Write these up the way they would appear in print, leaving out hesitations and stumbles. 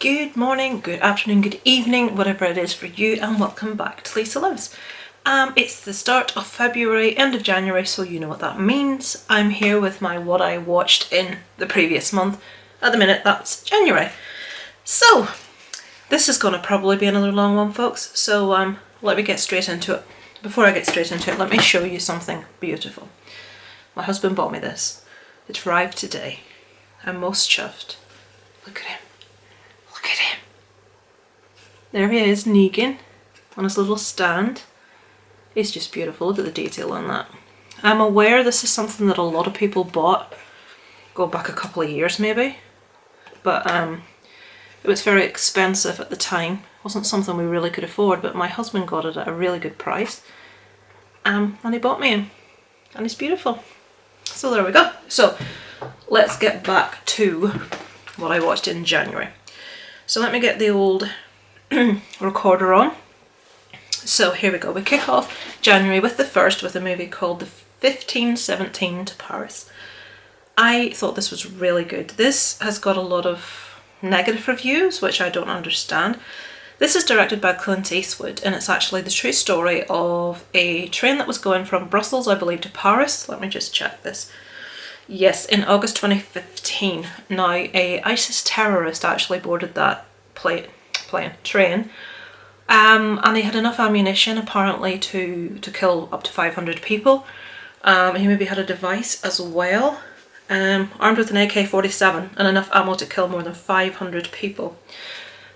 Good morning, good afternoon, good evening, whatever it is for you, and welcome back to Lissa Lives. It's the start of February, end of January, so you know what that means. I'm here with my what I watched in the previous month. At the minute, that's January. So, this is going to probably be another long one, folks, so let me get straight into it. Before I get straight into it, let me show you something beautiful. My husband bought me this. It arrived today. I'm most chuffed. Look at him. Look at him. There he is, Negan, on his little stand. He's just beautiful. Look at the detail on that. I'm aware this is something that a lot of people bought, go back a couple of years maybe, but it was very expensive at the time. It wasn't something we really could afford, but my husband got it at a really good price, and he bought me him, and he's beautiful. So there we go. So let's get back to what I watched in January. So let me get the old recorder on. So here we go. We kick off January with a movie called The 1517 to Paris. I thought this was really good. This has got a lot of negative reviews, which I don't understand. This is directed by Clint Eastwood, and it's actually the true story of a train that was going from Brussels, I believe, to Paris. Let me just check this. Yes, in August 2015. Now, a ISIS terrorist actually boarded that train, and he had enough ammunition apparently to kill up to 500 people. He maybe had a device as well, armed with an AK-47 and enough ammo to kill more than 500 people.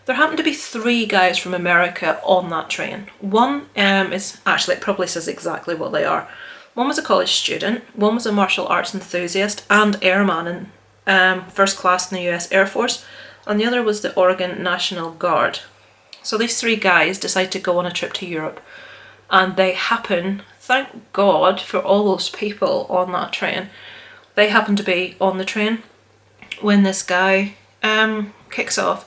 There happened to be 3 guys from America on that train. One is, actually it probably says exactly what they are. One was a college student, one was a martial arts enthusiast and airman in first class in the US Air Force, and the other was the Oregon National Guard. So these 3 guys decide to go on a trip to Europe, and they happen, thank God for all those people on that train, they happen to be on the train when this guy kicks off.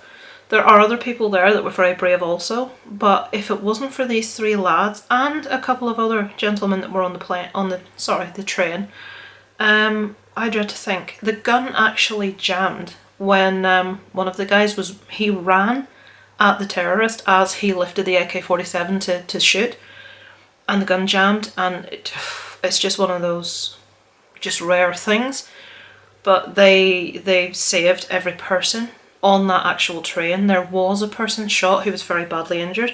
There are other people there that were very brave also, but if it wasn't for these 3 lads and a couple of other gentlemen that were on the train, I dread to think. The gun actually jammed when one of the guys he ran at the terrorist as he lifted the AK-47 to shoot, and the gun jammed, and it's just one of those just rare things. But they saved every person on that actual train. There was a person shot who was very badly injured,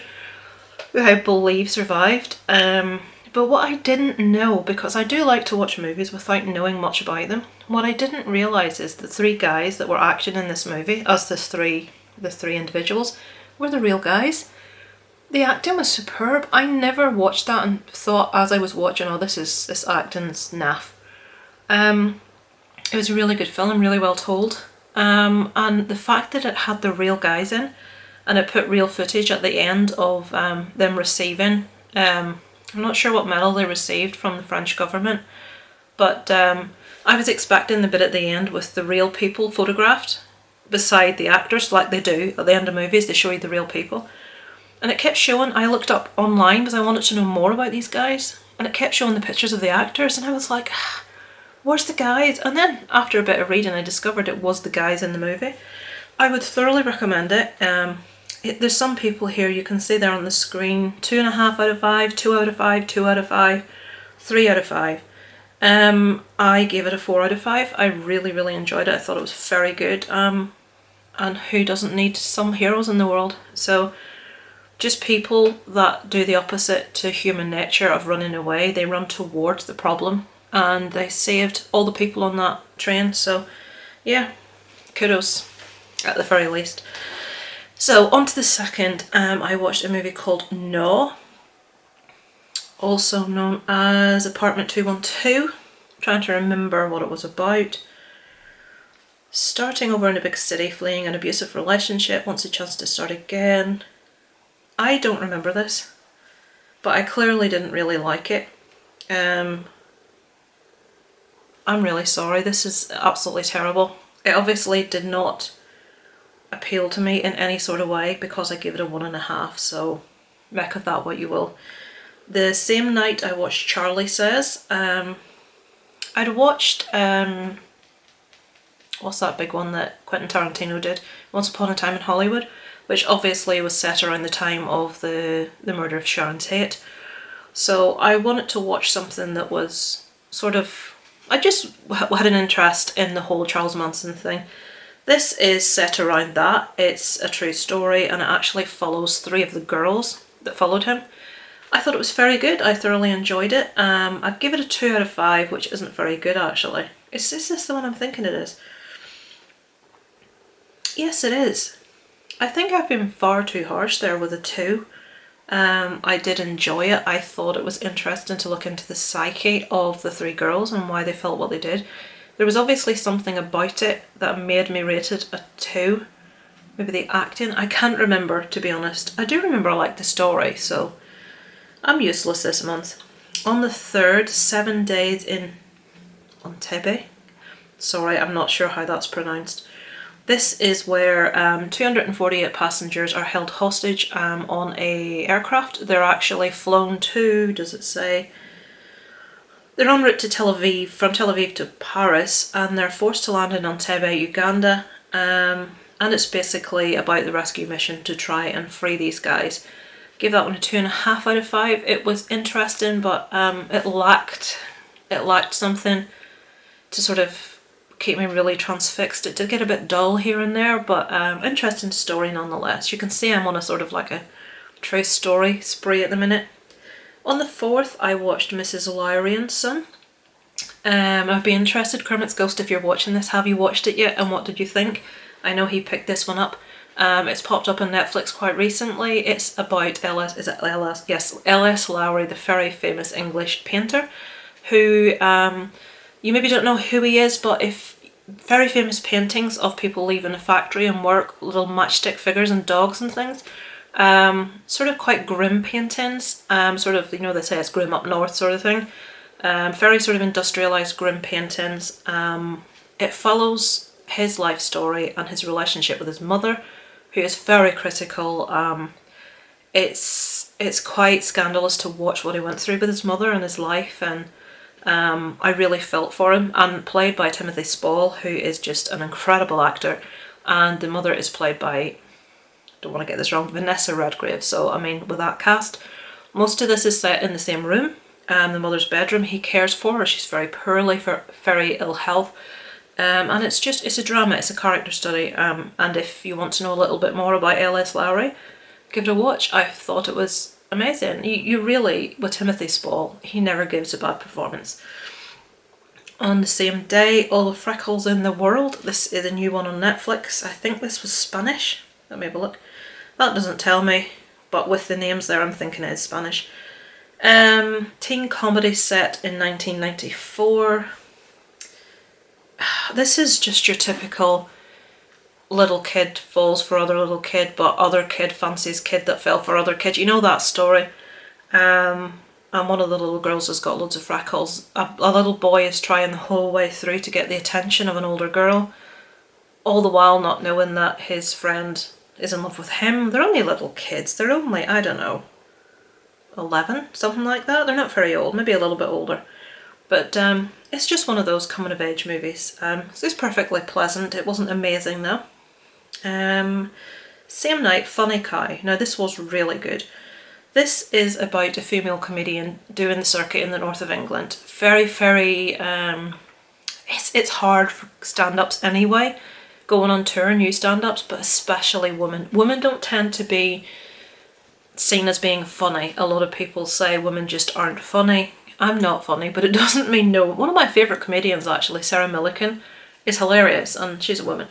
who I believe survived. But what I didn't know, because I do like to watch movies without knowing much about them, what I didn't realise is the 3 guys that were acting in this movie as the three individuals were the real guys. The acting was superb. I never watched that and thought as I was watching, oh, this acting's naff. It was a really good film, really well told. And the fact that it had the real guys in, and it put real footage at the end of them receiving, I'm not sure what medal they received from the French government, but I was expecting the bit at the end with the real people photographed beside the actors, like they do at the end of movies. They show you the real people, and it kept showing. I looked up online because I wanted to know more about these guys, and it kept showing the pictures of the actors, and I was like, where's the guys? And then after a bit of reading I discovered it was the guys in the movie. I would thoroughly recommend it. There's some people here, you can see there on the screen, 2.5 out of 5, 2 out of 5, 2 out of 5, 3 out of 5. I gave it a 4 out of 5. I really, really enjoyed it. I thought it was very good. And who doesn't need some heroes in the world? So just people that do the opposite to human nature of running away. They run towards the problem, and they saved all the people on that train. So yeah, kudos at the very least. So on to the second, I watched a movie called No, also known as Apartment 212. I'm trying to remember what it was about. Starting over in a big city, fleeing an abusive relationship, wants a chance to start again. I don't remember this, but I clearly didn't really like it. I'm really sorry, this is absolutely terrible. It obviously did not appeal to me in any sort of way because I gave it a 1.5, so make of that what you will. The same night I watched Charlie Says. I'd watched what's that big one that Quentin Tarantino did? Once Upon a Time in Hollywood, which obviously was set around the time of the murder of Sharon Tate. So I wanted to watch something that was sort of, I just had an interest in the whole Charles Manson thing. This is set around that. It's a true story and it actually follows 3 of the girls that followed him. I thought it was very good. I thoroughly enjoyed it. I'd give it a 2 out of 5, which isn't very good actually. Is this the one I'm thinking it is? Yes, it is. I think I've been far too harsh there with a 2. I did enjoy it. I thought it was interesting to look into the psyche of the 3 girls and why they felt what they did. There was obviously something about it that made me rate it a 2. Maybe the acting. I can't remember, to be honest. I do remember I liked the story, so I'm useless this month. On the 3rd, 7 days in Entebbe. Sorry, I'm not sure how that's pronounced. This is where 248 passengers are held hostage on a aircraft. They're actually flown to, does it say? They're en route to Tel Aviv, from Tel Aviv to Paris, and they're forced to land in Entebbe, Uganda. And it's basically about the rescue mission to try and free these guys. Give that one a 2.5 out of 5. It was interesting, but it lacked something to sort of keep me really transfixed. It did get a bit dull here and there, but interesting story nonetheless. You can see I'm on a sort of like a true story spree at the minute. On the 4th, I watched Mrs. Lowry and Son. I'd be interested, Kermit's Ghost, if you're watching this, have you watched it yet and what did you think? I know he picked this one up. It's popped up on Netflix quite recently. It's about L.S. Lowry, the very famous English painter, who you maybe don't know who he is, but if very famous paintings of people leaving a factory and work, little matchstick figures and dogs and things. Sort of quite grim paintings, sort of, you know, they say it's grim up north sort of thing. Very sort of industrialised grim paintings. It follows his life story and his relationship with his mother, who is very critical. It's quite scandalous to watch what he went through with his mother and his life, and I really felt for him. And played by Timothy Spall, who is just an incredible actor, and the mother is played by, don't want to get this wrong, Vanessa Redgrave. So I mean, with that cast, most of this is set in the same room, the mother's bedroom. He cares for her. She's very poorly, for very ill health, and it's a drama. It's a character study. And if you want to know a little bit more about L.S. Lowry, give it a watch. I thought it was amazing. You really, with Timothy Spall, he never gives a bad performance. On the same day, All the Freckles in the World. This is a new one on Netflix. I think this was Spanish. Let me have a look. That doesn't tell me, but with the names there I'm thinking it is Spanish. Teen comedy set in 1994. This is just your typical little kid falls for other little kid, but other kid fancies kid that fell for other kid. You know that story. And one of the little girls has got loads of freckles. A little boy is trying the whole way through to get the attention of an older girl, all the while not knowing that his friend is in love with him. They're only little kids. They're only, I don't know, 11, something like that. They're not very old, maybe a little bit older. But it's just one of those coming of age movies. It's perfectly pleasant. It wasn't amazing though. Same night, Funny Cow. Now this was really good. This is about a female comedian doing the circuit in the north of England. Very, very, it's hard for stand-ups anyway, going on tour, new stand-ups, but especially women. Women don't tend to be seen as being funny. A lot of people say women just aren't funny. I'm not funny, but it doesn't mean no. One of my favourite comedians actually, Sarah Millican, is hilarious, and she's a woman.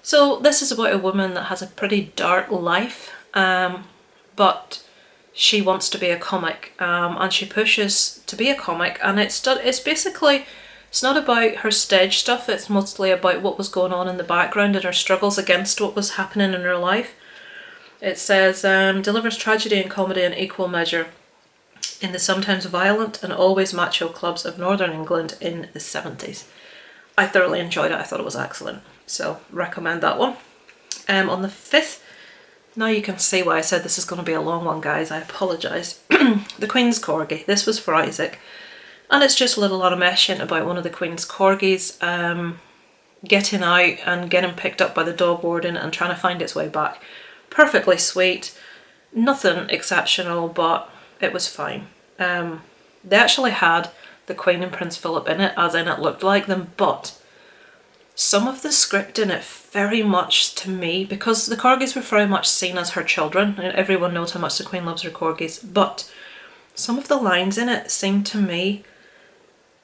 So this is about a woman that has a pretty dark life, but she wants to be a comic, and she pushes to be a comic, and it's basically, it's not about her stage stuff, it's mostly about what was going on in the background and her struggles against what was happening in her life. It says, delivers tragedy and comedy in equal measure in the sometimes violent and always macho clubs of Northern England in the 70s. I thoroughly enjoyed it. I thought it was excellent. So recommend that one. On the 5th, now you can see why I said this is going to be a long one, guys. I apologise. The Queens Corgi. This was for Isaac. And it's just a little animation about one of the Queen's Corgis. getting out and getting picked up by the dog warden and trying to find its way back. Perfectly sweet, nothing exceptional, but it was fine. They actually had the Queen and Prince Philip in it, as in it looked like them, but some of the script in it very much, to me, because the corgis were very much seen as her children, and everyone knows how much the Queen loves her corgis, but some of the lines in it seemed to me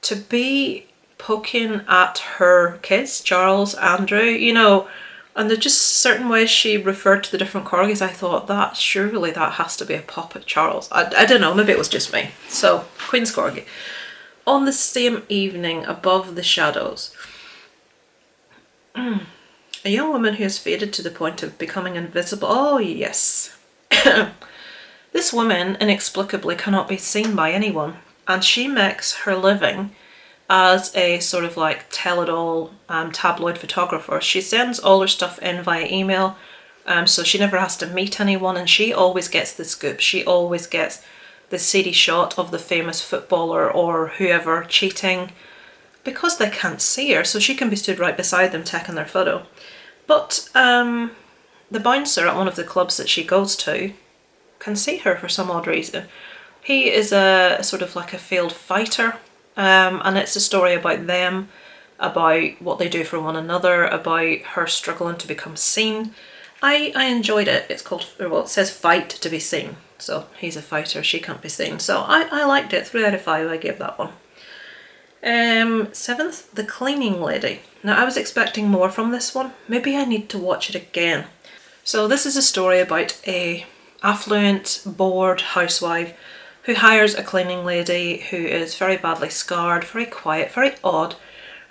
to be poking at her kids, Charles, Andrew, you know, and there's just certain ways she referred to the different corgis. I thought, that surely that has to be a pop at Charles. I don't know, maybe it was just me. So, Queen's Corgi. On the same evening, above the shadows, a young woman who has faded to the point of becoming invisible. Oh, yes. This woman inexplicably cannot be seen by anyone, and she makes her living as a sort of like tell-it-all tabloid photographer. She sends all her stuff in via email, so she never has to meet anyone, and she always gets the scoop. She always gets the seedy shot of the famous footballer or whoever cheating, because they can't see her, so she can be stood right beside them taking their photo. But the bouncer at one of the clubs that she goes to can see her for some odd reason. He is a sort of like a failed fighter, and it's a story about them, about what they do for one another, about her struggling to become seen. I enjoyed it. It's called, well, it says fight to be seen. So he's a fighter, she can't be seen. So I liked it. 3 out of 5 I gave that one. 7th, The Cleaning Lady. Now I was expecting more from this one. Maybe I need to watch it again. So this is a story about a affluent, bored housewife who hires a cleaning lady who is very badly scarred, very quiet, very odd,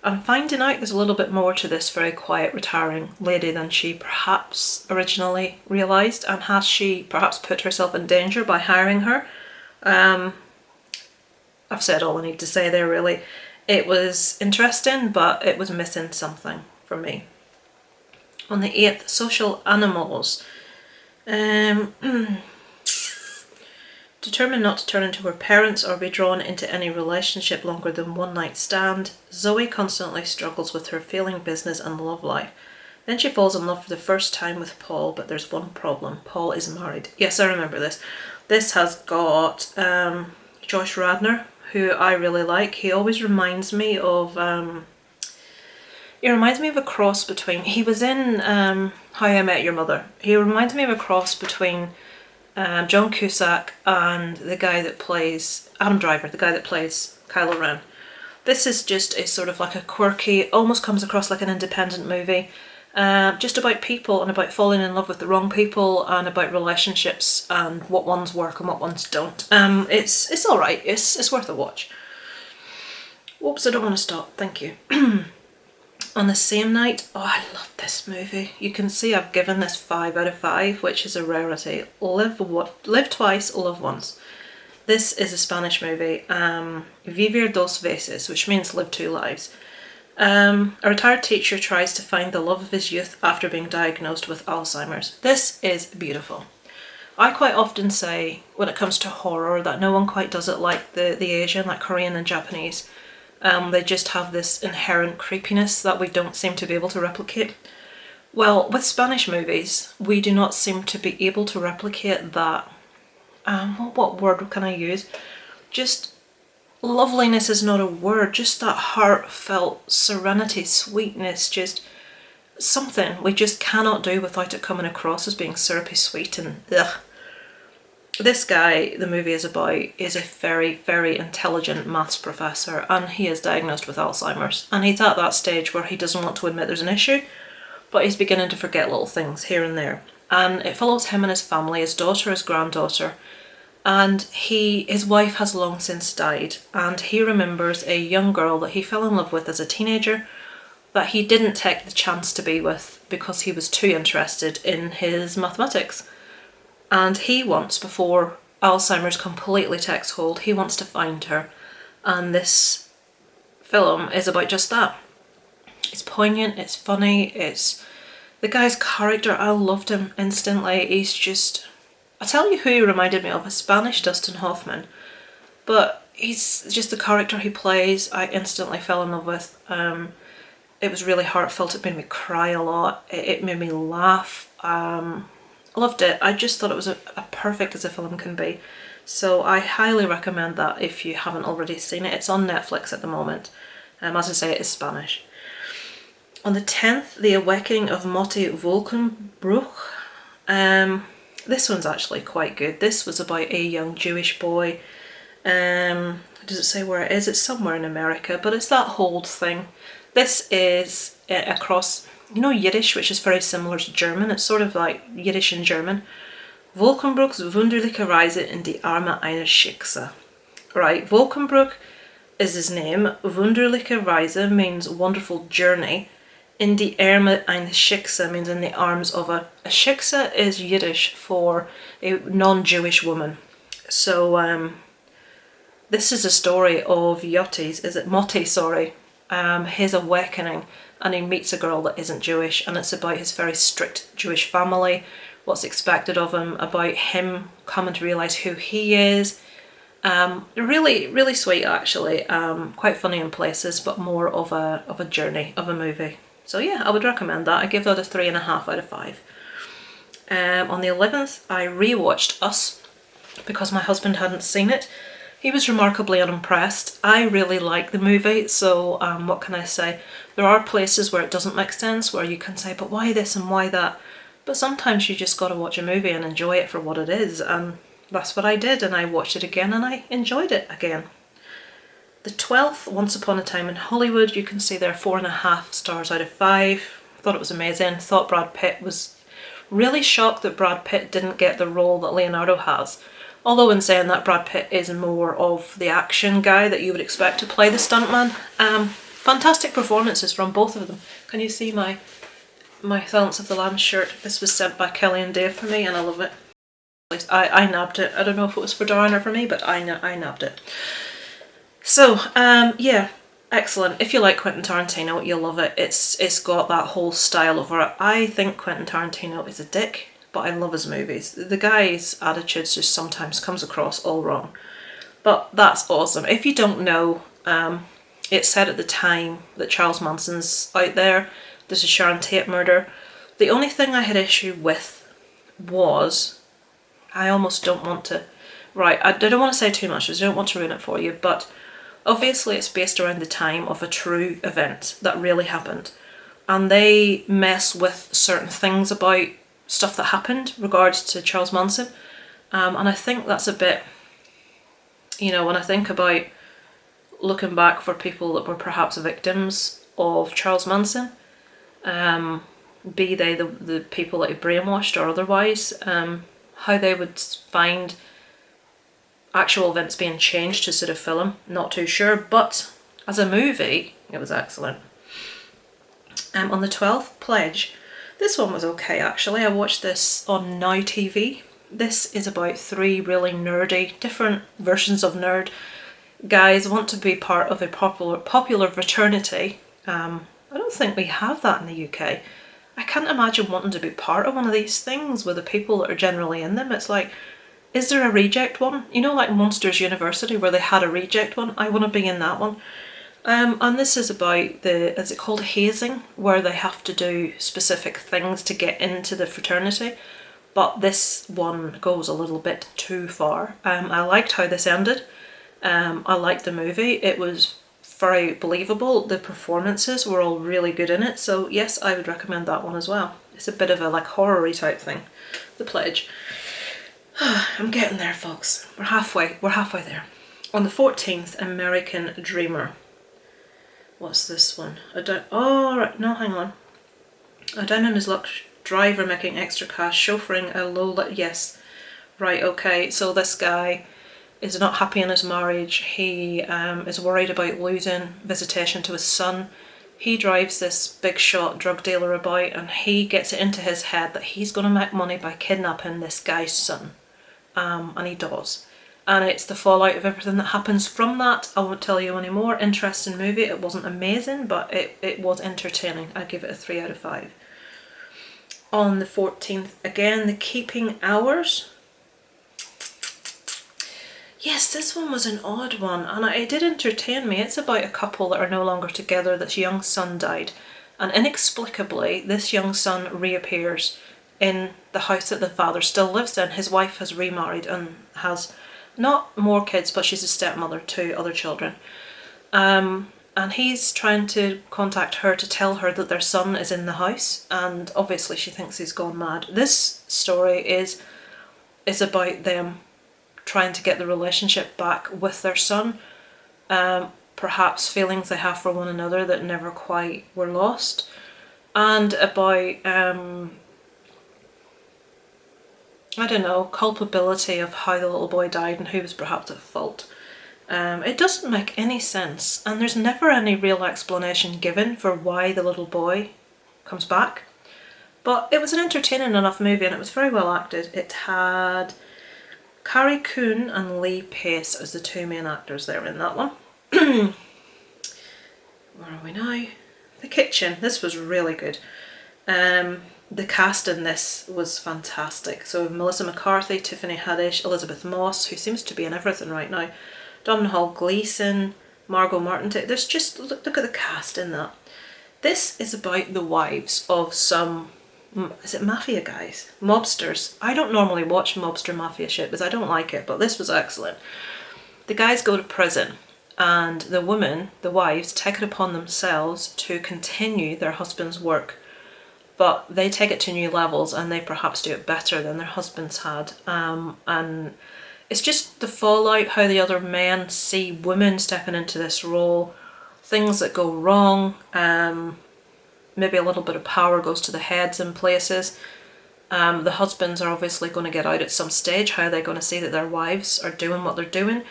and finding out there's a little bit more to this very quiet, retiring lady than she perhaps originally realised, and has she perhaps put herself in danger by hiring her? I've said all I need to say there, really. It was interesting, but it was missing something for me. On the 8th, Social Animals. Determined not to turn into her parents or be drawn into any relationship longer than one night stand, Zoe constantly struggles with her failing business and love life. Then she falls in love for the first time with Paul, but there's one problem. Paul is married. Yes, I remember this. This has got Josh Radnor, who I really like. He always reminds me of... he reminds me of a cross between... He was in How I Met Your Mother. He reminds me of a cross between John Cusack and the guy that plays... Adam Driver, the guy that plays Kylo Ren. This is just a sort of like a quirky, almost comes across like an independent movie. Just about people and about falling in love with the wrong people and about relationships and what ones work and what ones don't. It's alright, it's worth a watch. Oops, I don't want to stop, thank you. On the same night, oh, I love this movie. You can see I've given this 5 out of 5, which is a rarity. Live Twice, Love Once. This is a Spanish movie, Vivir dos veces, which means live 2 lives. A retired teacher tries to find the love of his youth after being diagnosed with Alzheimer's. This is beautiful. I quite often say, when it comes to horror, that no one quite does it like the Asian, like Korean and Japanese. They just have this inherent creepiness that we don't seem to be able to replicate. Well, with Spanish movies, we do not seem to be able to replicate that. What word can I use? Just loveliness is not a word, just that heartfelt serenity, sweetness, just something we just cannot do without it coming across as being syrupy sweet and ugh. This guy the movie is about is a very, very intelligent maths professor, and he is diagnosed with Alzheimer's, and he's at that stage where he doesn't want to admit there's an issue, but he's beginning to forget little things here and there. And it follows him and his family, his daughter, his granddaughter, and his wife has long since died, and he remembers a young girl that he fell in love with as a teenager that he didn't take the chance to be with because he was too interested in his mathematics. And he wants, before Alzheimer's completely takes hold, he wants to find her. And this film is about just that. It's poignant, it's funny, it's... The guy's character, I loved him instantly. He's just... I'll tell you who he reminded me of, a Spanish Dustin Hoffman. But he's just the character he plays, I instantly fell in love with. It was really heartfelt. It made me cry a lot. It made me laugh. I loved it. I just thought it was a perfect as a film can be. So I highly recommend that if you haven't already seen it. It's on Netflix at the moment. As I say, it is Spanish. On the 10th, The Awakening of Motti Volkenbruch. This one's actually quite good. This was about a young Jewish boy. Does it say where it is? It's somewhere in America, but it's that whole thing. This is across, you know, Yiddish, which is very similar to German. It's sort of like Yiddish and German. Volkenbruch's wunderliche Reise in die Arme eines Schicksals. Right, Volkenbruch is his name. Wunderliche Reise means wonderful journey. In die Arme eines Schicksals means in the arms of a Schicksal is Yiddish for a non-Jewish woman. So this is a story of Motti, sorry, his awakening, and he meets a girl that isn't Jewish, and it's about his very strict Jewish family, what's expected of him, about him coming to realise who he is. Really, really sweet actually. Quite funny in places, but more of a journey of a movie. So yeah, I would recommend that. I give that a 3.5 out of 5. On the 11th, I rewatched Us because my husband hadn't seen it. He was remarkably unimpressed. I really like the movie, so what can I say? There are places where it doesn't make sense, where you can say, but why this and why that? But sometimes you just gotta watch a movie and enjoy it for what it is, and that's what I did, and I watched it again and I enjoyed it again. The 12th, Once Upon a Time in Hollywood, you can see there 4.5 stars out of 5. Thought it was amazing. Thought Brad Pitt was really shocked that Brad Pitt didn't get the role that Leonardo has. Although in saying that, Brad Pitt is more of the action guy that you would expect to play the stuntman. Fantastic performances from both of them. Can you see my Silence of the Lambs shirt? This was sent by Kelly and Dave for me and I love it. I nabbed it. I don't know if it was for Darren or for me, but I nabbed it. So, yeah, excellent. If you like Quentin Tarantino, you'll love it. It's got that whole style over it. I think Quentin Tarantino is a dick, but I love his movies. The guy's attitudes just sometimes comes across all wrong. But that's awesome. If you don't know, it's said at the time that Charles Manson's out there. There's a Sharon Tate murder. The only thing I had issue with was, I almost don't want to, right, I don't want to say too much because I don't want to ruin it for you, but obviously it's based around the time of a true event that really happened. And they mess with certain things about stuff that happened regards to Charles Manson. And I think that's a bit, you know, when I think about looking back for people that were perhaps victims of Charles Manson, be they the people that he brainwashed or otherwise, how they would find actual events being changed to sort of film, not too sure, but as a movie, it was excellent. On the 12th, Pledge. This one was okay actually. I watched this on Now TV. This is about 3 really nerdy, different versions of nerd guys want to be part of a popular fraternity. I don't think we have that in the UK. I can't imagine wanting to be part of one of these things with the people that are generally in them. It's like, is there a reject one? You know, like Monsters University where they had a reject one? I want to be in that one. And this is about is it called hazing, where they have to do specific things to get into the fraternity. But this one goes a little bit too far. I liked how this ended. I liked the movie. It was very believable. The performances were all really good in it. So yes, I would recommend that one as well. It's a bit of a like horror-y type thing. The Pledge. I'm getting there, folks. We're halfway there. On the 14th, American Dreamer. What's this one? Oh, right, no, hang on. A down on his luck driver making extra cash, chauffeuring a low... Yes. Right, okay. So this guy is not happy in his marriage. He is worried about losing visitation to his son. He drives this big shot drug dealer about and he gets it into his head that he's going to make money by kidnapping this guy's son. And he does. And it's the fallout of everything that happens from that. I won't tell you any more. Interesting movie. It wasn't amazing, but it was entertaining. I'd give it a 3 out of 5. On the 14th, again, The Keeping Hours. Yes, this one was an odd one, and it did entertain me. It's about a couple that are no longer together. This young son died, and inexplicably this young son reappears in the house that the father still lives in. His wife has remarried and has not more kids, but she's a stepmother to other children. And he's trying to contact her to tell her that their son is in the house, and obviously she thinks he's gone mad. This story is about them trying to get the relationship back with their son, perhaps feelings they have for one another that never quite were lost, and about I don't know, culpability of how the little boy died and who was perhaps at fault. It doesn't make any sense, and there's never any real explanation given for why the little boy comes back. But it was an entertaining enough movie, and it was very well acted. It had Carrie Coon and Lee Pace as the two main actors there in that one. Where are we now? The Kitchen. This was really good. The cast in this was fantastic. So Melissa McCarthy, Tiffany Haddish, Elizabeth Moss, who seems to be in everything right now, Domhnall Gleeson, Margot Martin. There's just, look at the cast in that. This is about the wives of some, is it mafia guys? Mobsters. I don't normally watch mobster mafia shit because I don't like it, but this was excellent. The guys go to prison, and the women, the wives, take it upon themselves to continue their husband's work. But they take it to new levels, and they perhaps do it better than their husbands had. And it's just the fallout, how the other men see women stepping into this role, things that go wrong, maybe a little bit of power goes to the heads in places. The husbands are obviously going to get out at some stage. How are they going to see that their wives are doing what they're doing?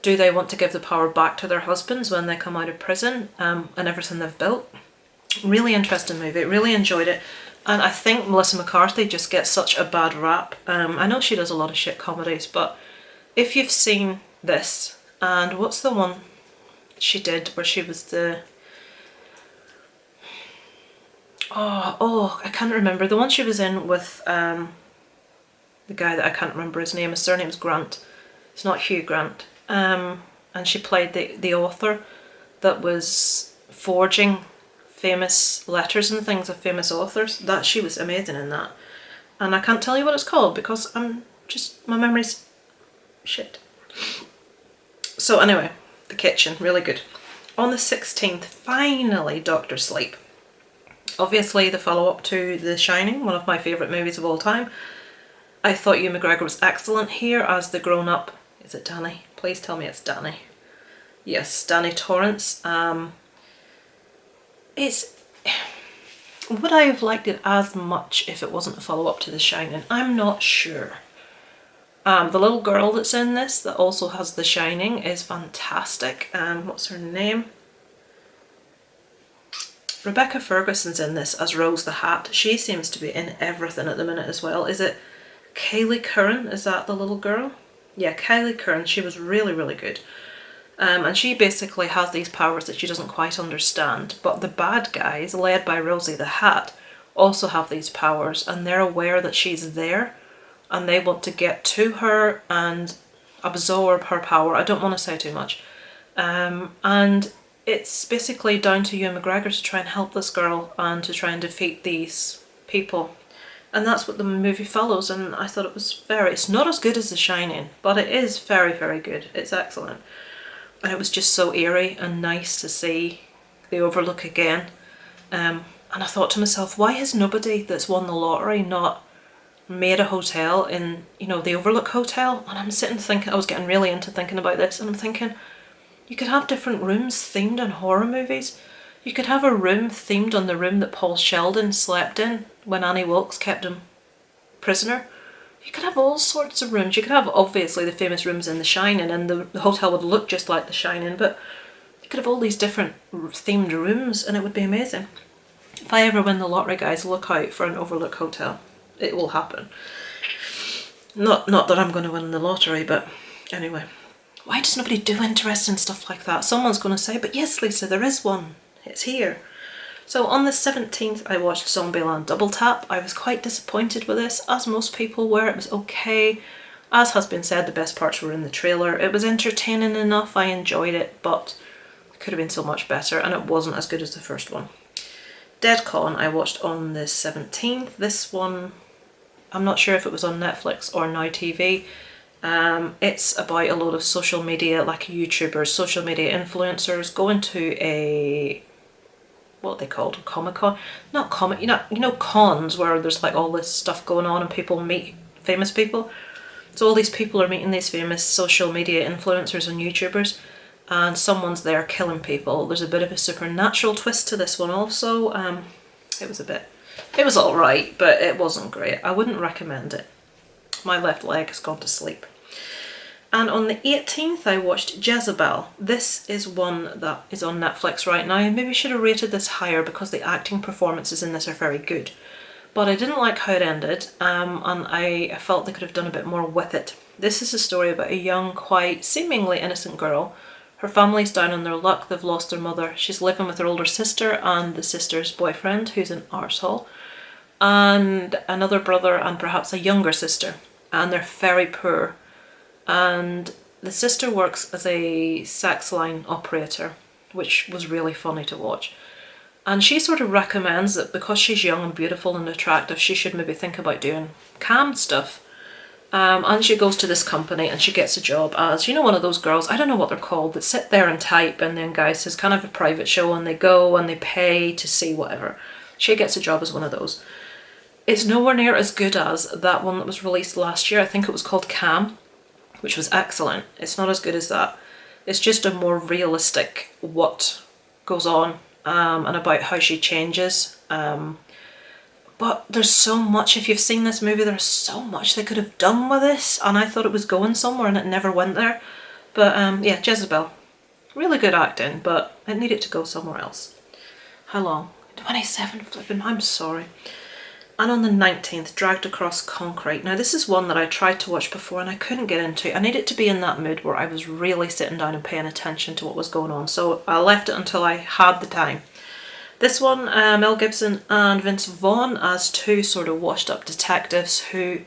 Do they want to give the power back to their husbands when they come out of prison and everything they've built? Really interesting movie, really enjoyed it. And I think Melissa McCarthy just gets such a bad rap. I know she does a lot of shit comedies, but if you've seen this, and what's the one she did where she was the... I can't remember. The one she was in with the guy that I can't remember his name. His surname's Grant. It's not Hugh Grant. And she played the author that was forging famous letters and things of famous authors. That she was amazing in that. And I can't tell you what it's called because my memory's shit. So anyway, The Kitchen, really good. On the 16th, finally, Doctor Sleep. Obviously the follow-up to The Shining, one of my favourite movies of all time. I thought Ewan McGregor was excellent here as the grown-up... Is it Danny? Please tell me it's Danny. Yes, Danny Torrance. Would I have liked it as much if it wasn't a follow-up to The Shining? I'm not sure. The little girl that's in this that also has The Shining is fantastic. What's her name? Rebecca Ferguson's in this as Rose the Hat. She seems to be in everything at the minute as well. Is it Kaylee Curran? Is that the little girl? Yeah, Kaylee Curran. She was really, really good. And she basically has these powers that she doesn't quite understand. But the bad guys, led by Rosie the Hat, also have these powers, and they're aware that she's there, and they want to get to her and absorb her power. I don't want to say too much. And it's basically down to Ewan McGregor to try and help this girl and to try and defeat these people. And that's what the movie follows, and I thought it was it's not as good as The Shining, but it is very, very good. It's excellent. And it was just so eerie and nice to see the Overlook again. And I thought to myself, why has nobody that's won the lottery not made a hotel in, the Overlook Hotel? And I'm sitting thinking, I was getting really into thinking about this, and I'm thinking, you could have different rooms themed on horror movies. You could have a room themed on the room that Paul Sheldon slept in when Annie Wilkes kept him prisoner. You could have all sorts of rooms. You could have, obviously, the famous rooms in The Shining, and the hotel would look just like The Shining, but you could have all these different themed rooms, and it would be amazing. If I ever win the lottery, guys, look out for an Overlook Hotel. It will happen. Not that I'm going to win the lottery, but anyway. Why does nobody do interesting stuff like that? Someone's going to say, but yes, Lisa, there is one. It's here. So on the 17th, I watched Zombieland Double Tap. I was quite disappointed with this, as most people were. It was okay. As has been said, the best parts were in the trailer. It was entertaining enough. I enjoyed it, but it could have been so much better, and it wasn't as good as the first one. Dead Con I watched on the 17th. This one, I'm not sure if it was on Netflix or Now TV. It's about a lot of social media, like YouTubers, social media influencers going to a, what they called, Comic-Con? Not comic, you know cons where there's like all this stuff going on and people meet famous people. So all these people are meeting these famous social media influencers and YouTubers, and someone's there killing people. There's a bit of a supernatural twist to this one also. It was alright, but it wasn't great. I wouldn't recommend it. My left leg has gone to sleep. And on the 18th I watched Jezebel. This is one that is on Netflix right now. I maybe should have rated this higher because the acting performances in this are very good. But I didn't like how it ended, and I felt they could have done a bit more with it. This is a story about a young, quite seemingly innocent girl. Her family's down on their luck, they've lost their mother. She's living with her older sister and the sister's boyfriend, who's an arsehole, and another brother and perhaps a younger sister. And they're very poor. And the sister works as a sex line operator, which was really funny to watch. And she sort of recommends that because she's young and beautiful and attractive, she should maybe think about doing cam stuff. And she goes to this company and she gets a job as, you know, one of those girls, I don't know what they're called, that sit there and type, and then guys, it's kind of a private show and they go and they pay to see whatever. She gets a job as one of those. It's nowhere near as good as that one that was released last year. I think it was called Cam, which was excellent. It's not as good as that. It's just a more realistic what goes on, and about how she changes. But there's so much, if you've seen this movie, there's so much they could have done with this, and I thought it was going somewhere and it never went there. But yeah, Jezebel. Really good acting, but it needed to go somewhere else. How long? 27 flipping, I'm sorry. And on the 19th, Dragged Across Concrete. Now this is one that I tried to watch before and I couldn't get into. I needed to be in that mood where I was really sitting down and paying attention to what was going on, so I left it until I had the time. This one, Mel Gibson and Vince Vaughn as two sort of washed up detectives who,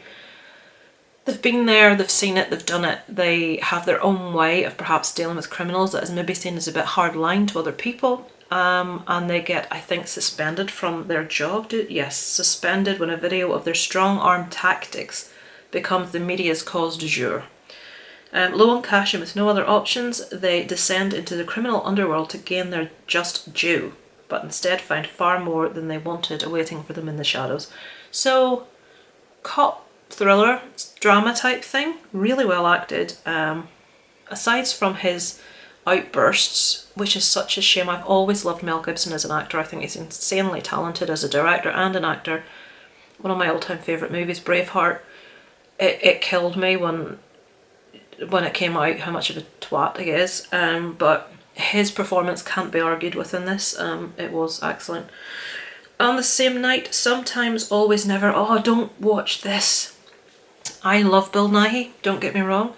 they've been there, they've seen it, they've done it. They have their own way of perhaps dealing with criminals that is maybe seen as a bit hard line to other people. And they get, I think, suspended from their job. Yes, suspended when a video of their strong-arm tactics becomes the media's cause du jour. Low on cash and with no other options, they descend into the criminal underworld to gain their just due, but instead find far more than they wanted awaiting for them in the shadows. So, cop thriller, drama type thing, really well acted. Aside from his outbursts, which is such a shame. I've always loved Mel Gibson as an actor. I think he's insanely talented as a director and an actor. One of my all-time favourite movies, Braveheart. It killed me when it came out how much of a twat he is, but his performance can't be argued with in this. It was excellent. On the Same Night, Sometimes, Always, Never. Oh, don't watch this. I love Bill Nighy, don't get me wrong.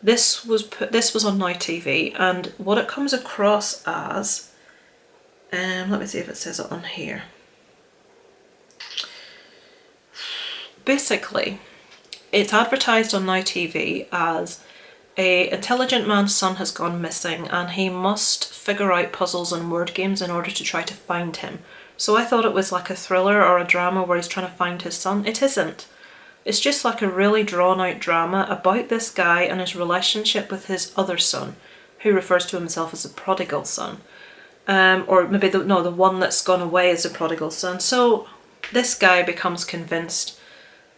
This was on Now TV, and what it comes across as, let me see if it says it on here. Basically, it's advertised on Now TV as an intelligent man's son has gone missing and he must figure out puzzles and word games in order to try to find him. So I thought it was like a thriller or a drama where he's trying to find his son. It isn't. It's just like a really drawn out drama about this guy and his relationship with his other son, who refers to himself as the prodigal son. Or maybe the one that's gone away is the prodigal son. So this guy becomes convinced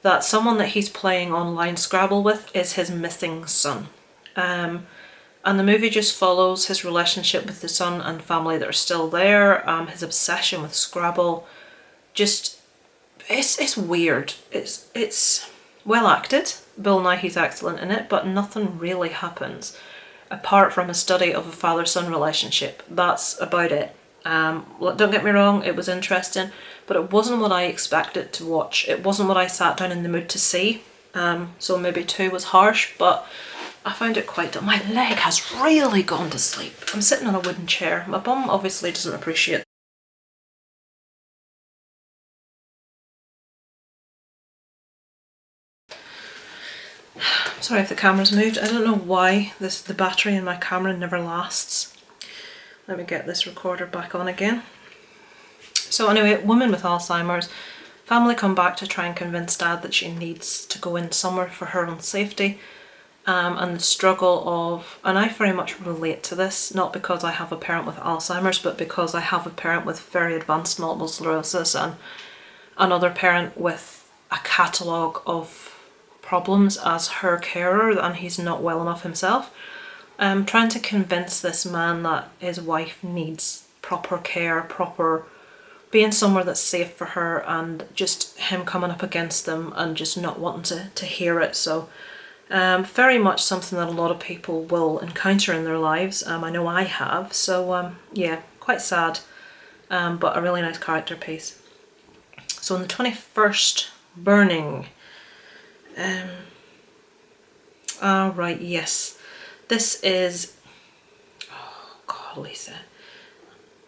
that someone that he's playing online Scrabble with is his missing son. And the movie just follows his relationship with the son and family that are still there, his obsession with Scrabble. Just, it's weird. It's well acted. Bill Nighy's excellent in it, but nothing really happens apart from a study of a father-son relationship. That's about it. Don't get me wrong, it was interesting, but it wasn't what I expected to watch. It wasn't what I sat down in the mood to see. So maybe 2 was harsh, but I found it quite dull. My leg has really gone to sleep. I'm sitting on a wooden chair. My bum obviously doesn't appreciate. Sorry if the camera's moved. I don't know why the battery in my camera never lasts. Let me get this recorder back on again. So anyway, woman with Alzheimer's, family come back to try and convince Dad that she needs to go in somewhere for her own safety. And the struggle of, and I very much relate to this, not because I have a parent with Alzheimer's, but because I have a parent with very advanced multiple sclerosis and another parent with a catalogue of problems as her carer, and he's not well enough himself. Trying to convince this man that his wife needs proper care, proper being somewhere that's safe for her, and just him coming up against them and just not wanting to hear it. So very much something that a lot of people will encounter in their lives. I know I have. So yeah, quite sad, but a really nice character piece. So on the 21st, Burning. Right, yes. This is, oh God, Lissa.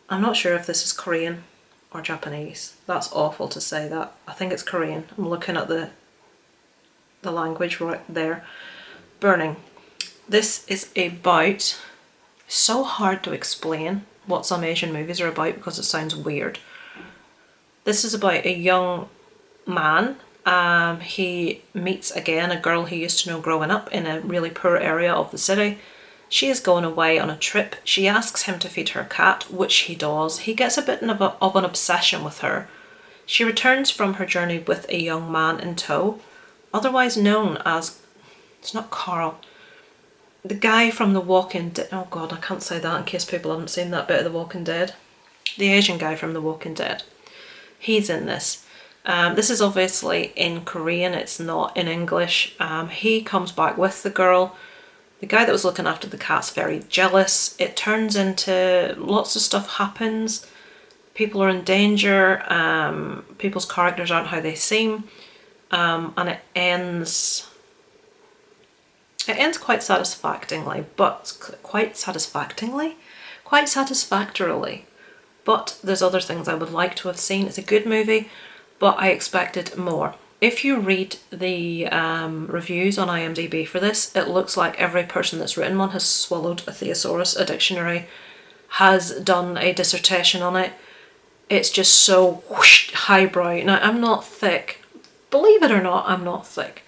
I'm not sure if this is Korean or Japanese. That's awful to say that. I think it's Korean. I'm looking at the language right there. Burning. This is about, so hard to explain what some Asian movies are about because it sounds weird. This is about a young man. He meets again a girl he used to know growing up in a really poor area of the city. She is going away on a trip. She asks him to feed her cat, which he does. He gets a bit of an obsession with her. She returns from her journey with a young man in tow, otherwise known as, it's not Carl, the guy from The Walking Dead. Oh God, I can't say that in case people haven't seen that bit of The Walking Dead. The Asian guy from The Walking Dead. He's in this. This is obviously in Korean, it's not in English. He comes back with the girl. The guy that was looking after the cat's very jealous. It turns into lots of stuff happens. People are in danger. People's characters aren't how they seem. And it ends quite satisfactorily, quite satisfactorily. But there's other things I would like to have seen. It's a good movie, but I expected more. If you read the reviews on IMDb for this, it looks like every person that's written one has swallowed a thesaurus, a dictionary, has done a dissertation on it. It's just so whoosh, highbrow. Now, I'm not thick. Believe it or not, I'm not thick.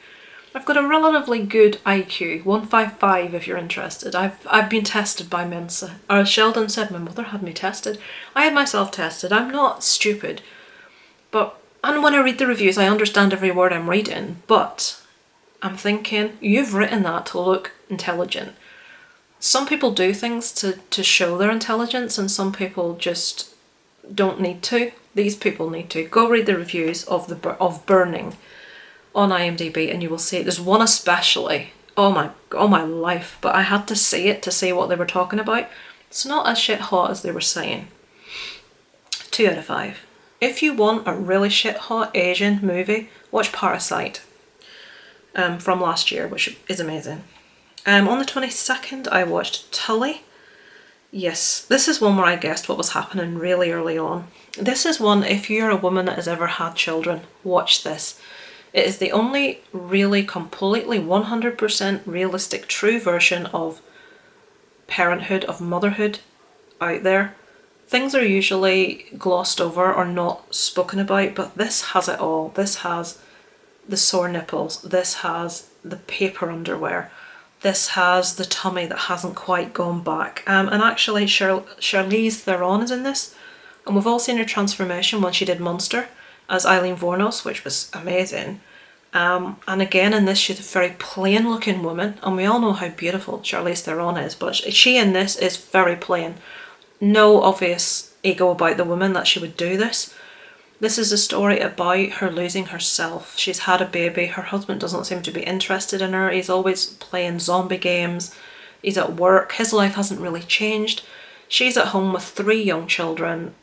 I've got a relatively good IQ, 155 if you're interested. I've been tested by Mensa. Or Sheldon said my mother had me tested. I had myself tested. I'm not stupid. And when I read the reviews, I understand every word I'm reading, but I'm thinking, you've written that to look intelligent. Some people do things to show their intelligence, and some people just don't need to. These people need to. Go read the reviews of Burning on IMDb and you will see it. There's one especially, oh my life, but I had to see it to see what they were talking about. It's not as shit hot as they were saying. 2 out of 5. If you want a really shit hot Asian movie, watch Parasite from last year, which is amazing. On the 22nd, I watched Tully. Yes, this is one where I guessed what was happening really early on. This is one, if you're a woman that has ever had children, watch this. It is the only really completely 100% realistic true version of parenthood, of motherhood out there. Things are usually glossed over or not spoken about, but this has it all. This has the sore nipples. This has the paper underwear. This has the tummy that hasn't quite gone back. And actually Charlize Theron is in this. And we've all seen her transformation when she did Monster as Eileen Vornos, which was amazing. And again in this, she's a very plain looking woman. And we all know how beautiful Charlize Theron is. But she in this is very plain. No obvious ego about the woman that she would do this. This is a story about her losing herself. She's had a baby. Her husband doesn't seem to be interested in her. He's always playing zombie games. He's at work. His life hasn't really changed. She's at home with 3 young children.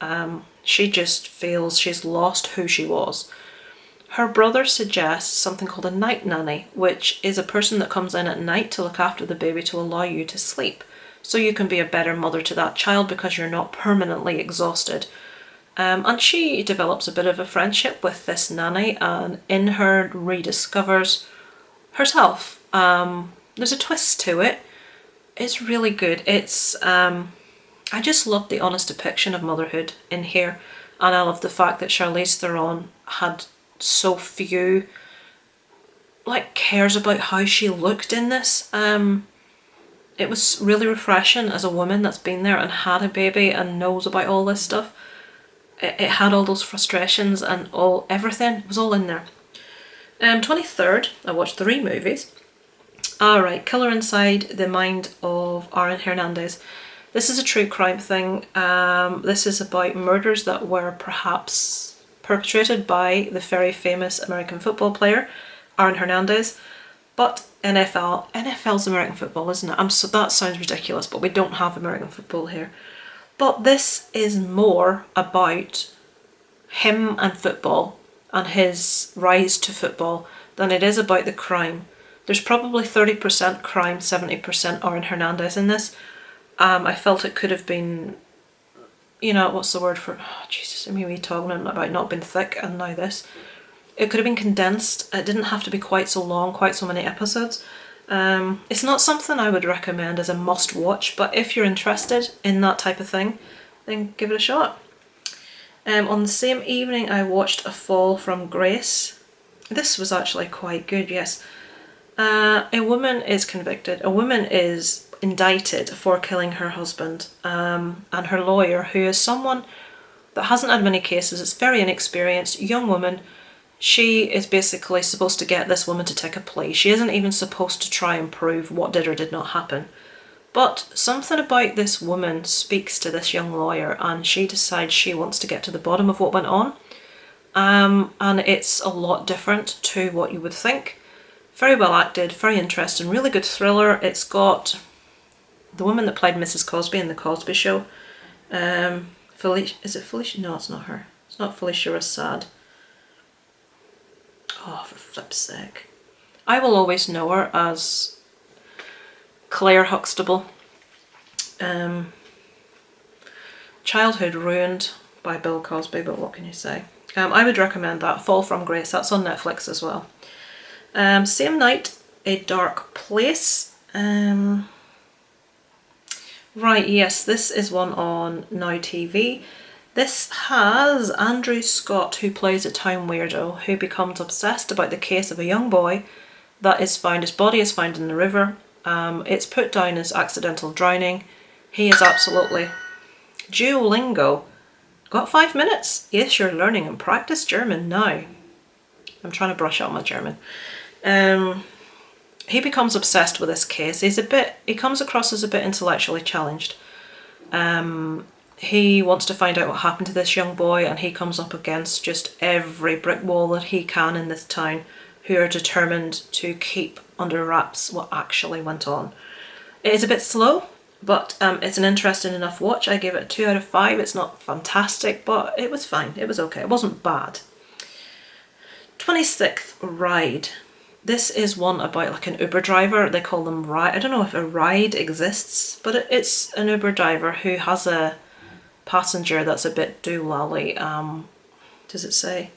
She just feels she's lost who she was. Her brother suggests something called a night nanny, which is a person that comes in at night to look after the baby to allow you to sleep. So you can be a better mother to that child because you're not permanently exhausted. And she develops a bit of a friendship with this nanny and in her rediscovers herself. There's a twist to it. It's really good. It's I just love the honest depiction of motherhood in here. And I love the fact that Charlize Theron had so few cares about how she looked in this. It was really refreshing as a woman that's been there and had a baby and knows about all this stuff. It had all those frustrations and everything. It was all in there. 23rd, I watched 3 movies. Alright, Killer Inside the Mind of Aaron Hernandez. This is a true crime thing. This is about murders that were perhaps perpetrated by the very famous American football player, Aaron Hernandez. But NFL's American football, isn't it? So that sounds ridiculous, but we don't have American football here. But this is more about him and football and his rise to football than it is about the crime. There's probably 30% crime, 70% Aaron Hernandez in this. I felt it could have been, what's the word for, Jesus, I mean, we talking about not being thick and now this. It could have been condensed. It didn't have to be quite so long, quite so many episodes. It's not something I would recommend as a must watch, but if you're interested in that type of thing, then give it a shot. On the same evening I watched A Fall from Grace. This was actually quite good, yes. A woman is convicted. A woman is indicted for killing her husband, and her lawyer, who is someone that hasn't had many cases, it's very inexperienced, young woman. She is basically supposed to get this woman to take a plea. She isn't even supposed to try and prove what did or did not happen. But something about this woman speaks to this young lawyer, and she decides she wants to get to the bottom of what went on. And it's a lot different to what you would think. Very well acted, very interesting, really good thriller. It's got the woman that played Mrs. Cosby in The Cosby Show. Felicia, is it Felicia? No, it's not her. It's not Felicia Rashad. Oh, for flip's sake. I will always know her as Claire Huxtable. Childhood ruined by Bill Cosby, but what can you say? I would recommend that. Fall from Grace. That's on Netflix as well. Same night, A Dark Place. Right, yes, this is one on Now TV. This has Andrew Scott, who plays a town weirdo, who becomes obsessed about the case of a young boy that is found, his body is found in the river. It's put down as accidental drowning. He is absolutely... Duolingo. Got 5 minutes? Yes, you're learning and practice German now. I'm trying to brush up my German. He becomes obsessed with this case. He comes across as a bit intellectually challenged. He wants to find out what happened to this young boy, and he comes up against just every brick wall that he can in this town, who are determined to keep under wraps what actually went on. It is a bit slow, but it's an interesting enough watch. I gave it a 2 out of 5. It's not fantastic, but it was fine. It was okay. It wasn't bad. 26th Ride. This is one about like an Uber driver. They call them ride. I don't know if a ride exists, but it's an Uber driver who has a passenger that's a bit doolally. Does it say?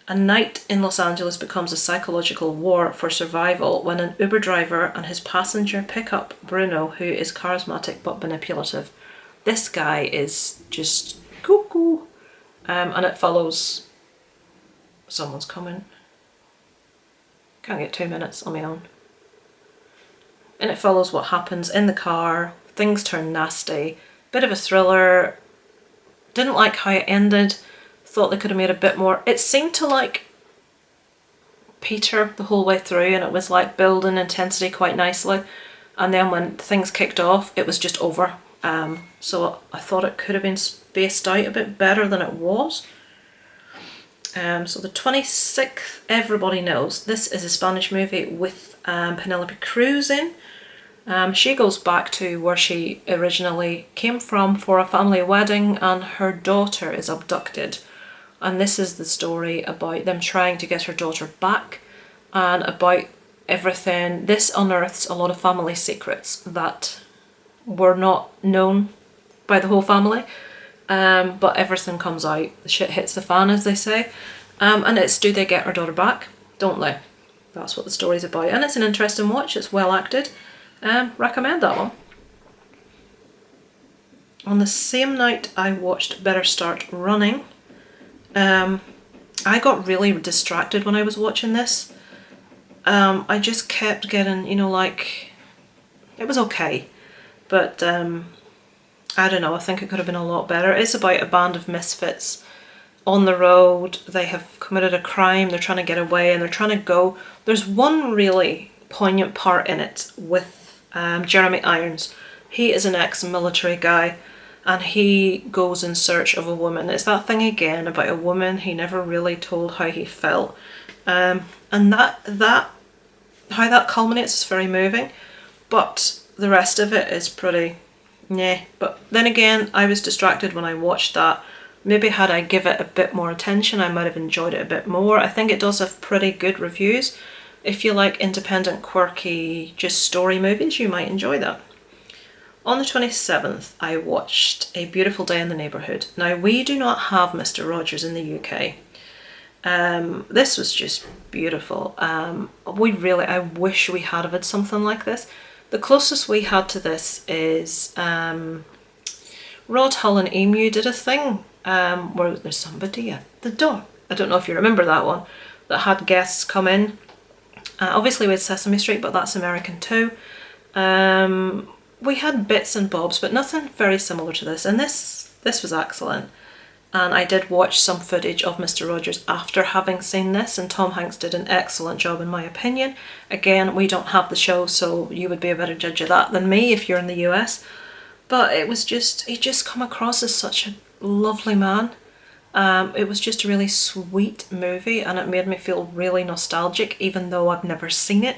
A night in Los Angeles becomes a psychological war for survival when an Uber driver and his passenger pick up Bruno, who is charismatic but manipulative. This guy is just cuckoo. And it follows... Someone's coming. Can't get 2 minutes on my own. And it follows what happens in the car. Things turn nasty. Bit of a thriller. Didn't like how it ended. Thought they could have made a bit more. It seemed to like Peter the whole way through, and it was like building intensity quite nicely. And then when things kicked off, it was just over. So I thought it could have been spaced out a bit better than it was. So the 26th, everybody knows. This is a Spanish movie with Penelope Cruz in. She goes back to where she originally came from for a family wedding, and her daughter is abducted. And this is the story about them trying to get her daughter back, and about everything. This unearths a lot of family secrets that were not known by the whole family. But everything comes out. The shit hits the fan, as they say. And it's, do they get her daughter back? Don't they? That's what the story's about. And it's an interesting watch. It's well acted. Recommend that one. On the same night, I watched Better Start Running. I got really distracted when I was watching this. I just kept getting, you know, like, it was okay, but I don't know, I think it could have been a lot better. It's about a band of misfits on the road. They have committed a crime, they're trying to get away, and they're trying to go. There's one really poignant part in it with Jeremy Irons. He is an ex-military guy, and he goes in search of a woman. It's that thing again about a woman. He never really told how he felt, and that how that culminates is very moving, but the rest of it is pretty yeah. But then again, I was distracted when I watched that. Maybe had I give it a bit more attention, I might have enjoyed it a bit more. I think it does have pretty good reviews. If you like independent, quirky, just story movies, you might enjoy that. On the 27th, I watched A Beautiful Day in the Neighbourhood. Now, we do not have Mr. Rogers in the UK. This was just beautiful. I wish we had something like this. The closest we had to this is Rod Hull and Emu did a thing where there's somebody at the door. I don't know if you remember that one, that had guests come in. Obviously we had Sesame Street, but that's American too. We had bits and bobs, but nothing very similar to this, and this was excellent. And I did watch some footage of Mr. Rogers after having seen this, and Tom Hanks did an excellent job in my opinion. Again, we don't have the show, so you would be a better judge of that than me if you're in the US. But it was just, he just come across as such a lovely man. It was just a really sweet movie, and it made me feel really nostalgic, even though I've never seen it.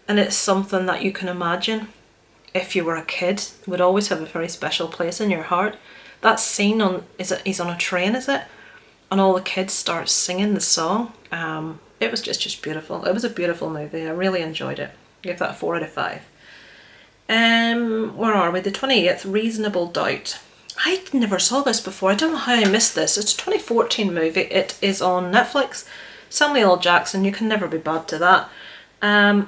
And it's something that you can imagine if you were a kid would always have a very special place in your heart. That scene on, he's on a train, is it? And all the kids start singing the song. It was just beautiful. It was a beautiful movie. I really enjoyed it. I gave that a 4 out of 5. Where are we? The 28th, Reasonable Doubt. I never saw this before. I don't know how I missed this. It's a 2014 movie. It is on Netflix. Samuel L. Jackson, you can never be bad to that.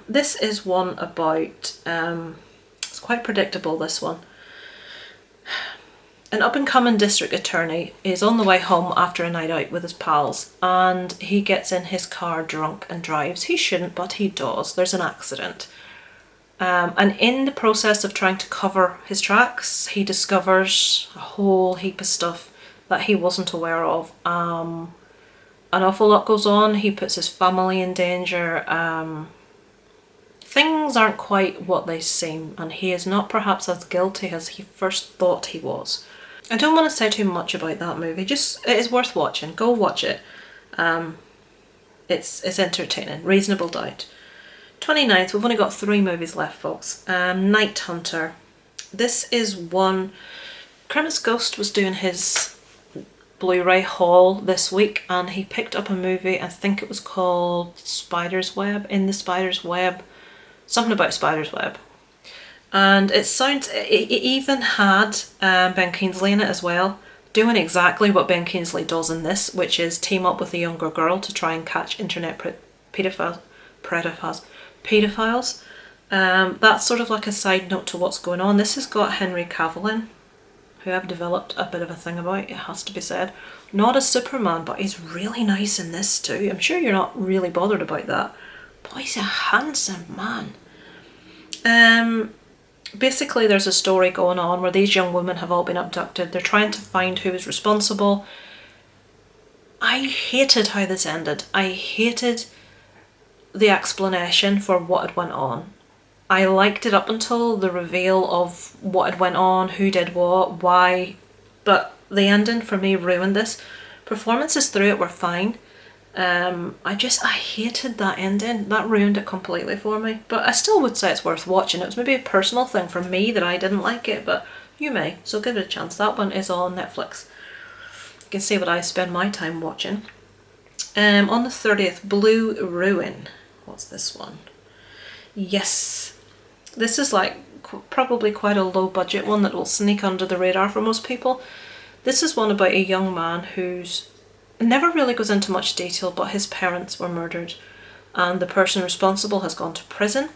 This is one about, it's quite predictable, this one. An up-and-coming district attorney is on the way home after a night out with his pals, and he gets in his car drunk and drives. He shouldn't, but he does. There's an accident. And in the process of trying to cover his tracks, he discovers a whole heap of stuff that he wasn't aware of. An awful lot goes on. He puts his family in danger. Things aren't quite what they seem, and he is not perhaps as guilty as he first thought he was. I don't want to say too much about that movie. Just, it is worth watching. Go watch it. It's entertaining. Reasonable Doubt. 29th, we've only got 3 movies left, folks. Night Hunter. This is one... Grimace Ghost was doing his Blu-ray haul this week, and he picked up a movie, I think it was called Spider's Web, In the Spider's Web. Something about Spider's Web. And it even had Ben Kingsley in it as well, doing exactly what Ben Kingsley does in this, which is team up with a younger girl to try and catch internet pedophiles. That's sort of like a side note to what's going on. This has got Henry Cavill in, who I've developed a bit of a thing about, it has to be said. Not as Superman, but he's really nice in this too. I'm sure you're not really bothered about that. Boy, he's a handsome man. Basically there's a story going on where these young women have all been abducted. They're trying to find who is responsible. I hated how this ended. I hated the explanation for what had went on. I liked it up until the reveal of what had went on, who did what, why, but the ending for me ruined this. Performances through it were fine. I hated that ending. That ruined it completely for me. But I still would say it's worth watching. It was maybe a personal thing for me that I didn't like it, but you may, so give it a chance. That one is on Netflix. You can see what I spend my time watching. On the 30th, Blue Ruin. What's this one? Yes. This is like probably quite a low budget one that will sneak under the radar for most people. This is one about a young man who's never really goes into much detail, but his parents were murdered and the person responsible has gone to prison,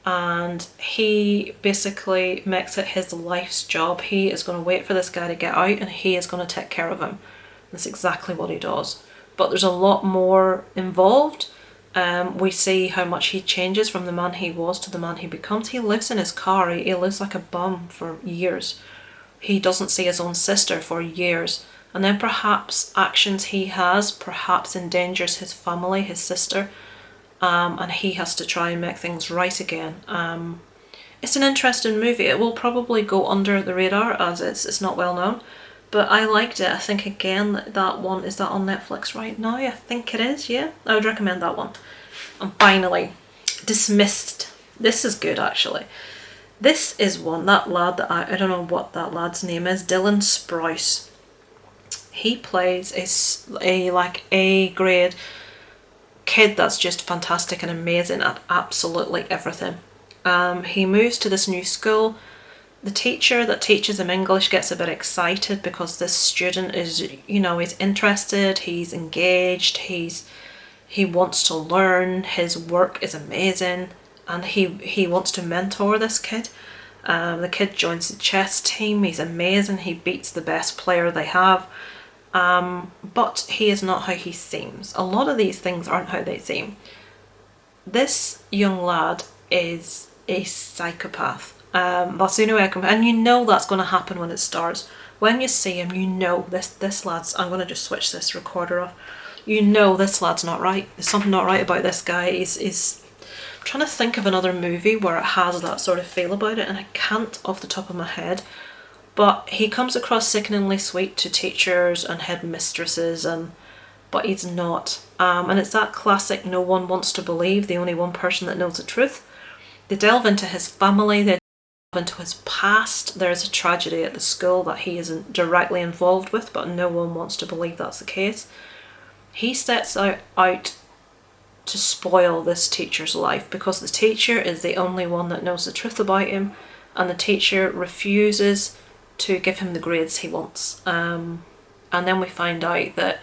and he basically makes it his life's job. He is going to wait for this guy to get out and he is going to take care of him. That's exactly what he does. But there's a lot more involved. We see how much he changes from the man he was to the man he becomes. He lives in his car. He lives like a bum for years. He doesn't see his own sister for years. And then perhaps actions he has perhaps endangers his family, his sister, and he has to try and make things right again. It's an interesting movie. It will probably go under the radar as it's not well known, but I liked it. I think again that one, is that on Netflix right now? I think it is, yeah. I would recommend that one. And finally, Dismissed. This is good actually. This is one, that lad that I don't know what that lad's name is, Dylan Sprouse. He plays a like A grade kid that's just fantastic and amazing at absolutely everything. He moves to this new school. The teacher that teaches him English gets a bit excited because this student is, you know, he's interested, he's engaged, he wants to learn, his work is amazing, and he wants to mentor this kid. The kid joins the chess team, he's amazing, he beats the best player they have. But he is not how he seems. A lot of these things aren't how they seem. This young lad is a psychopath. That's the only way I can, and you know that's going to happen when it starts. When you see him, you know this lad's, I'm going to just switch this recorder off. You know this lad's not right. There's something not right about this guy. He's I'm trying to think of another movie where it has that sort of feel about it, and I can't off the top of my head. But he comes across sickeningly sweet to teachers and headmistresses, but he's not. And it's that classic no one wants to believe, the only one person that knows the truth. They delve into his family, they delve into his past. There's a tragedy at the school that he isn't directly involved with, but no one wants to believe that's the case. He sets out to spoil this teacher's life because the teacher is the only one that knows the truth about him, and the teacher refuses to give him the grades he wants. And then we find out that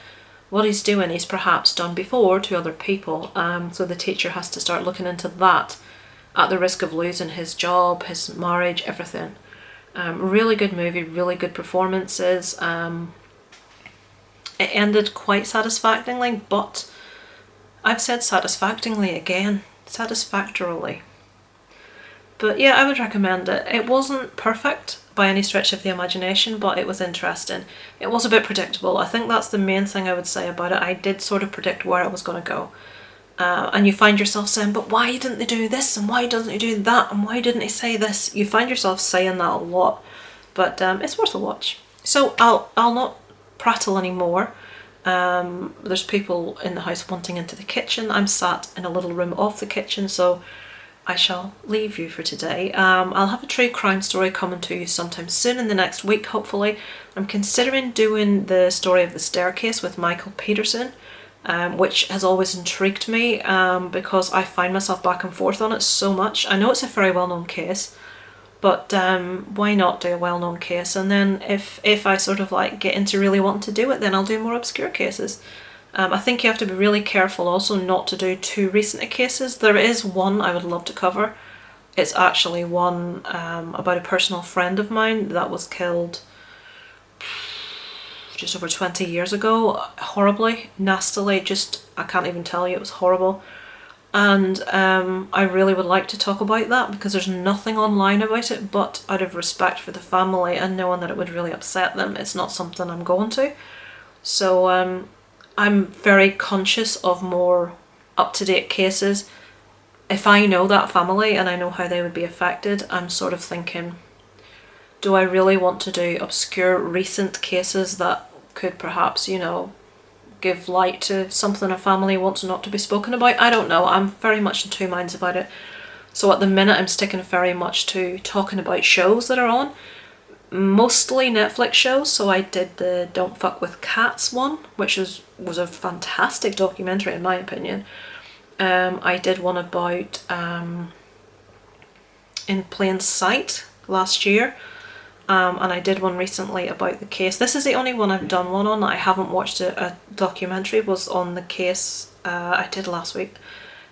what he's doing he's perhaps done before to other people. So the teacher has to start looking into that at the risk of losing his job, his marriage, everything. Really good movie, really good performances. It ended quite satisfactorily, but I've said satisfactorily again, satisfactorily. But yeah, I would recommend it. It wasn't perfect by any stretch of the imagination, but it was interesting. It was a bit predictable. I think that's the main thing I would say about it. I did sort of predict where it was going to go. And you find yourself saying, but why didn't they do this? And why doesn't he do that? And why didn't he say this? You find yourself saying that a lot. But it's worth a watch. So I'll not prattle anymore. There's people in the house wanting into the kitchen. I'm sat in a little room off the kitchen, so I shall leave you for today. I'll have a true crime story coming to you sometime soon in the next week, hopefully. I'm considering doing the story of the staircase with Michael Peterson, which has always intrigued me because I find myself back and forth on it so much. I know it's a very well-known case, but why not do a well-known case? And then if I sort of like get into really wanting to do it, then I'll do more obscure cases. I think you have to be really careful also not to do too recent cases. There is one I would love to cover. It's actually one about a personal friend of mine that was killed just over 20 years ago, horribly, nastily, I can't even tell you, it was horrible. And I really would like to talk about that because there's nothing online about it, but out of respect for the family and knowing that it would really upset them, it's not something I'm going to. So I'm very conscious of more up-to-date cases. If I know that family and I know how they would be affected, I'm sort of thinking, do I really want to do obscure recent cases that could perhaps, you know, give light to something a family wants not to be spoken about? I don't know. I'm very much in two minds about it. So at the minute I'm sticking very much to talking about shows that are on. Mostly Netflix shows, so I did the Don't Fuck With Cats one, which was a fantastic documentary in my opinion. I did one about In Plain Sight last year, and I did one recently about the case. This is the only one I've done one on that I haven't watched a documentary, was on the case I did last week.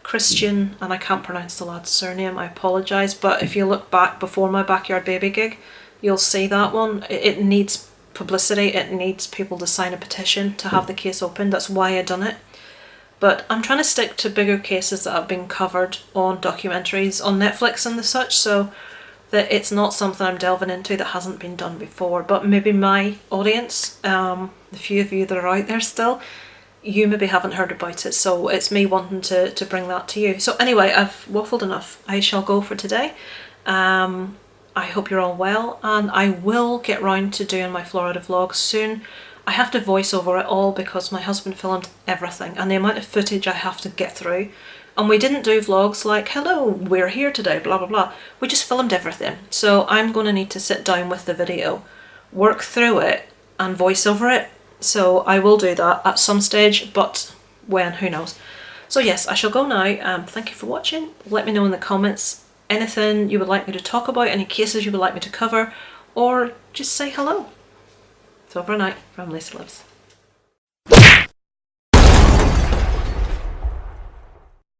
Christian, and I can't pronounce the lad's surname, I apologise, but if you look back before my Backyard Baby gig, you'll see that one. It needs publicity. It needs people to sign a petition to have the case opened. That's why I done it. But I'm trying to stick to bigger cases that have been covered on documentaries on Netflix and the such, so that it's not something I'm delving into that hasn't been done before. But maybe my audience, the few of you that are out there still, you maybe haven't heard about it, so it's me wanting to bring that to you. So anyway, I've waffled enough. I shall go for today. I hope you're all well, and I will get round to doing my Florida vlog soon. I have to voice over it all because my husband filmed everything, and the amount of footage I have to get through. And we didn't do vlogs like, hello, we're here today, blah blah blah. We just filmed everything. So I'm going to need to sit down with the video, work through it, and voice over it. So I will do that at some stage, but when, who knows. So yes, I shall go now. Thank you for watching. Let me know in the comments anything you would like me to talk about, any cases you would like me to cover, or just say hello. So over and out from Lissa Lives.